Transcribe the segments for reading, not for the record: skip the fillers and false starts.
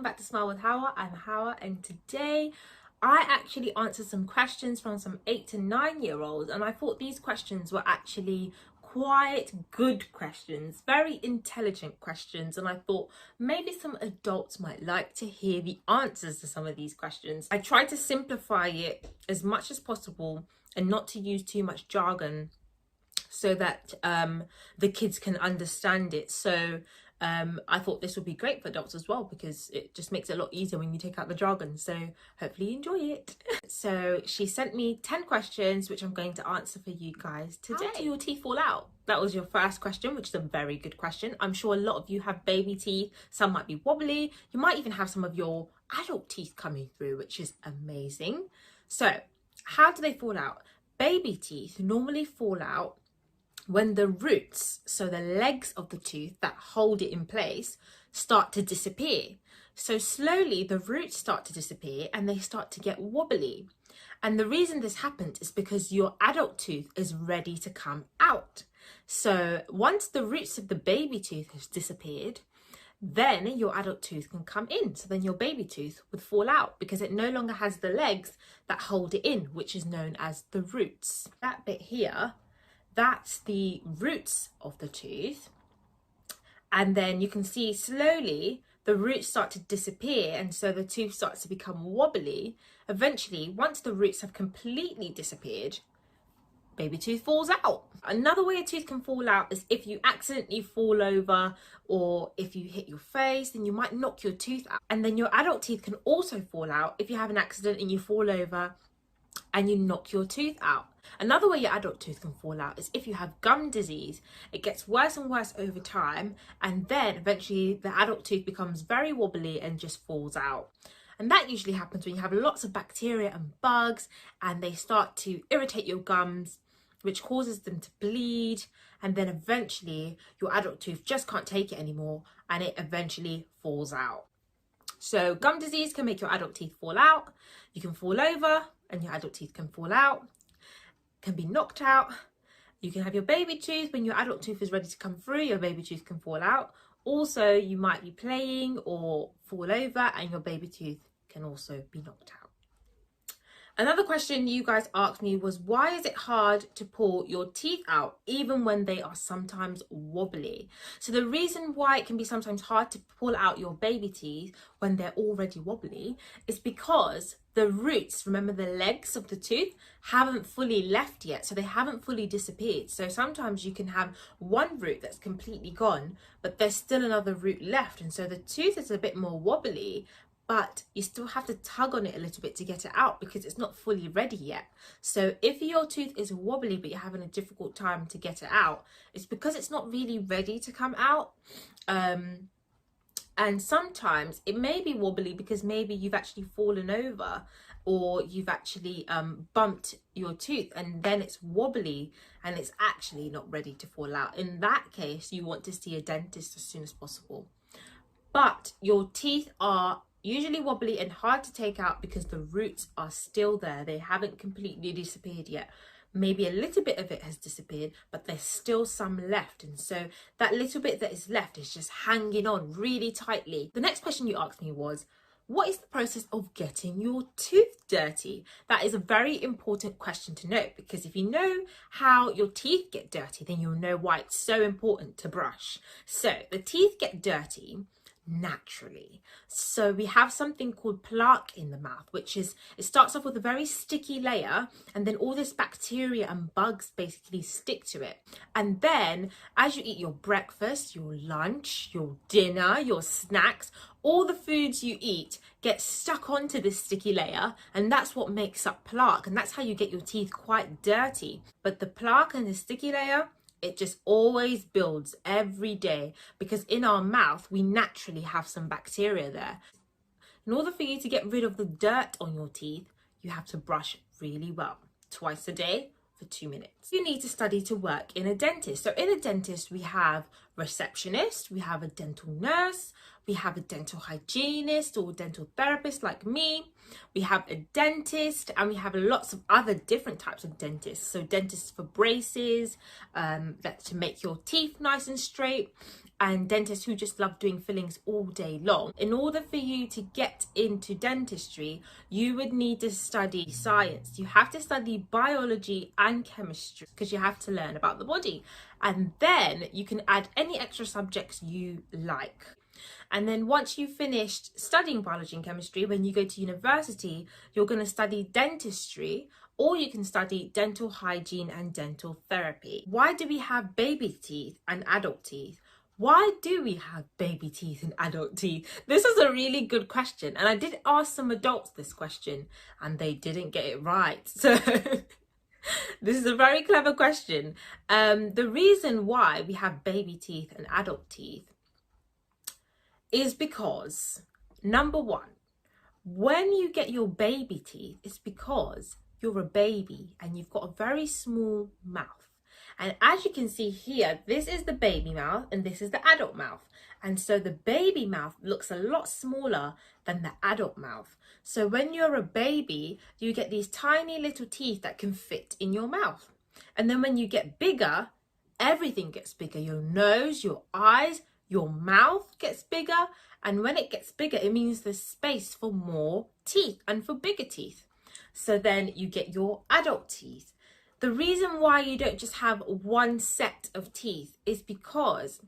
back to Smile with Hawa. I'm Hawa, and today I actually answered some questions from some 8 to 9-year-olds, and I thought these questions were actually quite good questions, very intelligent questions, and I thought maybe some adults might like to hear the answers to some of these questions. I tried to simplify it as much as possible and not to use too much jargon so that the kids can understand it. So I thought this would be great for adults as well, because it just makes it a lot easier when you take out the jargon. So hopefully you enjoy it. So she sent me 10 questions, which I'm going to answer for you guys today. How do your teeth fall out? That was your first question, which is a very good question. I'm sure a lot of you have baby teeth. Some might be wobbly. You might even have some of your adult teeth coming through, which is amazing. So how do they fall out? Baby teeth normally fall out when the roots, so the legs of the tooth that hold it in place, start to disappear. So slowly the roots start to disappear and they start to get wobbly. And the reason this happens is because your adult tooth is ready to come out. So once the roots of the baby tooth has disappeared, then your adult tooth can come in. So then your baby tooth would fall out because it no longer has the legs that hold it in, which is known as the roots. That bit here, that's the roots of the tooth. And then you can see slowly the roots start to disappear, and so the tooth starts to become wobbly. Eventually, once the roots have completely disappeared, baby tooth falls out. Another way a tooth can fall out is if you accidentally fall over, or if you hit your face, then you might knock your tooth out. And then your adult teeth can also fall out if you have an accident and you fall over and you knock your tooth out. Another way your adult tooth can fall out is if you have gum disease. It gets worse and worse over time, and then eventually the adult tooth becomes very wobbly and just falls out. And that usually happens when you have lots of bacteria and bugs, and they start to irritate your gums, which causes them to bleed, and then eventually your adult tooth just can't take it anymore and it eventually falls out. So gum disease can make your adult teeth fall out. You can fall over and your adult teeth can fall out, can be knocked out. You can have your baby tooth. When your adult tooth is ready to come through, your baby tooth can fall out. Also, you might be playing or fall over and your baby tooth can also be knocked out. Another question you guys asked me was, why is it hard to pull your teeth out even when they are sometimes wobbly? So the reason why it can be sometimes hard to pull out your baby teeth when they're already wobbly is because the roots, remember the legs of the tooth, haven't fully left yet. So they haven't fully disappeared. So sometimes you can have one root that's completely gone, but there's still another root left. And so the tooth is a bit more wobbly, but you still have to tug on it a little bit to get it out because it's not fully ready yet. So if your tooth is wobbly but you're having a difficult time to get it out, it's because it's not really ready to come out. And sometimes it may be wobbly because maybe you've actually fallen over, or you've actually bumped your tooth and then it's wobbly and it's actually not ready to fall out. In that case, you want to see a dentist as soon as possible. But your teeth are usually wobbly and hard to take out because the roots are still there. They haven't completely disappeared yet. Maybe a little bit of it has disappeared, but there's still some left. And so that little bit that is left is just hanging on really tightly. The next question you asked me was, what is the process of getting your tooth dirty? That is a very important question to note, because if you know how your teeth get dirty, then you'll know why it's so important to brush. So the teeth get dirty naturally. So we have something called plaque in the mouth, which is, it starts off with a very sticky layer, and then all this bacteria and bugs basically stick to it. And then as you eat your breakfast, your lunch, your dinner, your snacks, all the foods you eat get stuck onto this sticky layer, and that's what makes up plaque, and that's how you get your teeth quite dirty. But the plaque and the sticky layer, it just always builds every day, because in our mouth we naturally have some bacteria there. In order for you to get rid of the dirt on your teeth, you have to brush really well, twice a day for 2 minutes. You need to study to work in a dentist. So in a dentist we have receptionist, we have a dental nurse, We have a dental hygienist or dental therapist like me. We have a dentist, and we have lots of other different types of dentists. So dentists for braces, that to make your teeth nice and straight, and dentists who just love doing fillings all day long. In order for you to get into dentistry, you would need to study science. You have to study biology and chemistry because you have to learn about the body. And then you can add any extra subjects you like. And then once you've finished studying biology and chemistry, when you go to university, you're going to study dentistry, or you can study dental hygiene and dental therapy. Why do we have baby teeth and adult teeth? Why do we have baby teeth and adult teeth? This is a really good question. And I did ask some adults this question and they didn't get it right. So this is a very clever question. The reason why we have baby teeth and adult teeth is because, number one, when you get your baby teeth, it's because you're a baby and you've got a very small mouth. And as you can see here, this is the baby mouth and this is the adult mouth. And so the baby mouth looks a lot smaller than the adult mouth. So when you're a baby, you get these tiny little teeth that can fit in your mouth. And then when you get bigger, everything gets bigger. Your nose, your eyes, your mouth gets bigger. And when it gets bigger, it means there's space for more teeth and for bigger teeth. So then you get your adult teeth. The reason why you don't just have one set of teeth is because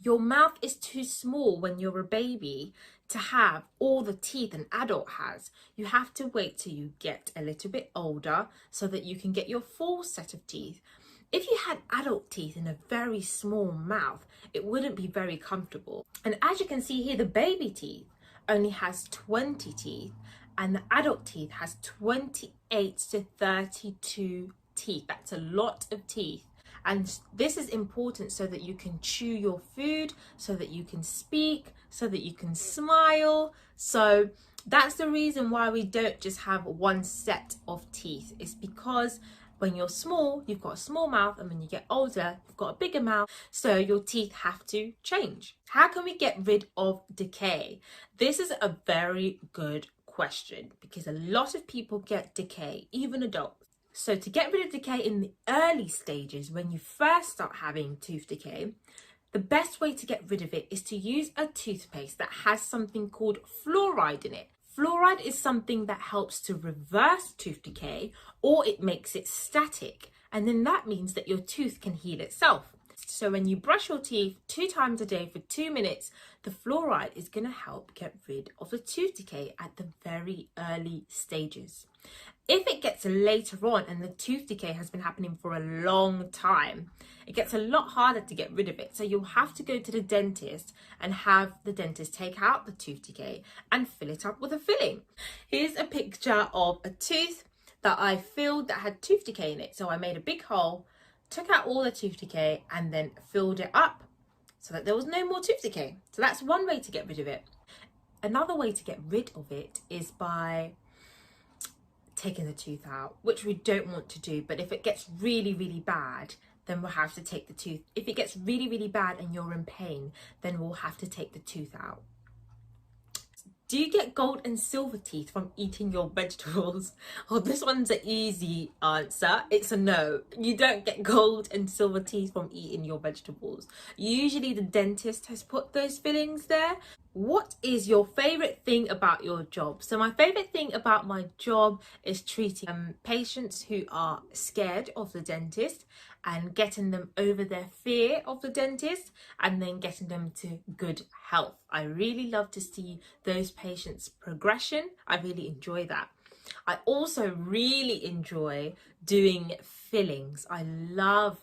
your mouth is too small when you're a baby to have all the teeth an adult has. You have to wait till you get a little bit older so that you can get your full set of teeth. If you had adult teeth in a very small mouth, it wouldn't be very comfortable. And as you can see here, the baby teeth only has 20 teeth and the adult teeth has 28 to 32 teeth. That's a lot of teeth. And this is important so that you can chew your food, so that you can speak, so that you can smile. So that's the reason why we don't just have one set of teeth. It's because when you're small, you've got a small mouth, and when you get older, you've got a bigger mouth. So your teeth have to change. How can we get rid of decay? This is a very good question because a lot of people get decay, even adults. So to get rid of decay in the early stages, when you first start having tooth decay, the best way to get rid of it is to use a toothpaste that has something called fluoride in it. Fluoride is something that helps to reverse tooth decay, or it makes it static. And then that means that your tooth can heal itself. So when you brush your teeth 2 times a day for 2 minutes, the fluoride is going to help get rid of the tooth decay at the very early stages. If it gets later on and the tooth decay has been happening for a long time, it gets a lot harder to get rid of it. So you'll have to go to the dentist and have the dentist take out the tooth decay and fill it up with a filling. Here's a picture of a tooth that I filled that had tooth decay in it. So I made a big hole, took out all the tooth decay and then filled it up so that there was no more tooth decay. So that's one way to get rid of it. Another way to get rid of it is by taking the tooth out, which we don't want to do. But if it gets really, really bad, then we'll have to take the tooth. If it gets really, really bad and you're in pain, then we'll have to take the tooth out. Do you get gold and silver teeth from eating your vegetables? Oh, this one's an easy answer. It's a no. You don't get gold and silver teeth from eating your vegetables. Usually the dentist has put those fillings there. What is your favorite thing about your job? So my favorite thing about my job is treating patients who are scared of the dentist and getting them over their fear of the dentist and then getting them to good health. I really love to see those patients' progression. I really enjoy that. I also really enjoy doing fillings. I love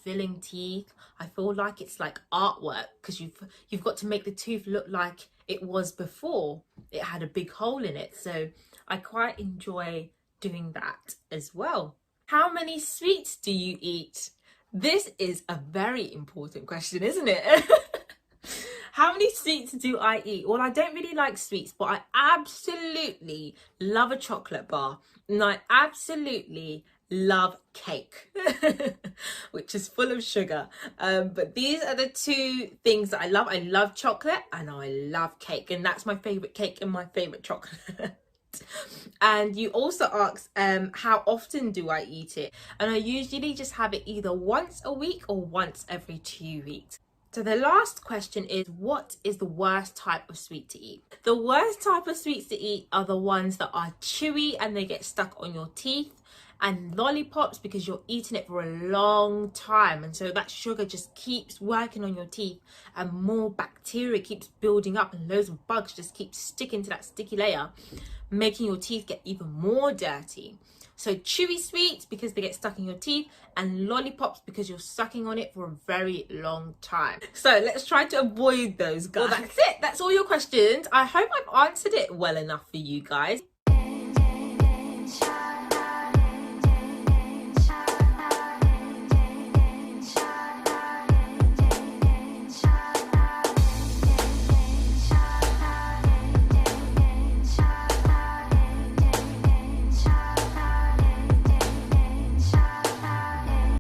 filling teeth. I feel like it's like artwork because you've got to make the tooth look like it was before it had a big hole in it. So I quite enjoy doing that as well. How many sweets do you eat? This is a very important question, isn't it? How many sweets do I eat? Well, I don't really like sweets, but I absolutely love a chocolate bar. And I absolutely love cake, which is full of sugar. But these are the two things that I love. I love chocolate and I love cake, and that's my favorite cake and my favorite chocolate. And you also asked how often do I eat it, and I usually just have it either once a week or once every 2 weeks. So the last question is, what is the worst type of sweet to eat? The worst type of sweets to eat are the ones that are chewy and they get stuck on your teeth, and lollipops, because you're eating it for a long time, and so that sugar just keeps working on your teeth and more bacteria keeps building up and loads of bugs just keep sticking to that sticky layer, making your teeth get even more dirty. So chewy sweets because they get stuck in your teeth, and lollipops because you're sucking on it for a very long time. So let's try to avoid those, guys. Well, that's it. That's all your questions. I hope I've answered it well enough for you guys.